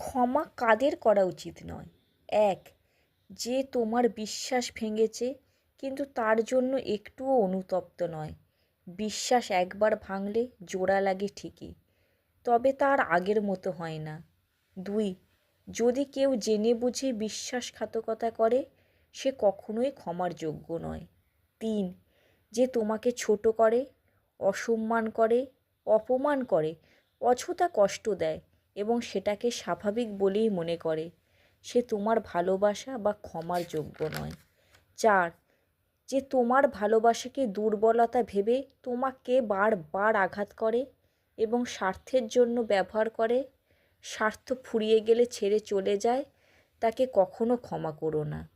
ক্ষমা কাদের করা উচিত নয়? ১. যে তোমার বিশ্বাস ভেঙেছে কিন্তু তার জন্য একটুও অনুতপ্ত নয়। বিশ্বাস একবার ভাঙলে জোড়া লাগে ঠিকই, তবে তার আগের মতো হয় না। ২. যদি কেউ জেনে বুঝে বিশ্বাসঘাতকতা করে, সে কখনোই ক্ষমার যোগ্য নয়। ৩. যে তোমাকে ছোট করে, অসম্মান করে, অপমান করে, অযথা কষ্ট দেয় এবং সেটাকে স্বাভাবিক বলেই মনে করে, সে তোমার ভালোবাসা বা ক্ষমার যোগ্য নয়। ৪. যে তোমার ভালোবাসাকে দুর্বলতা ভেবে তোমাকে বারবার আঘাত করে এবং স্বার্থের জন্য ব্যবহার করে, স্বার্থ ফুরিয়ে গেলে ছেড়ে চলে যায়, তাকে কখনো ক্ষমা করো না।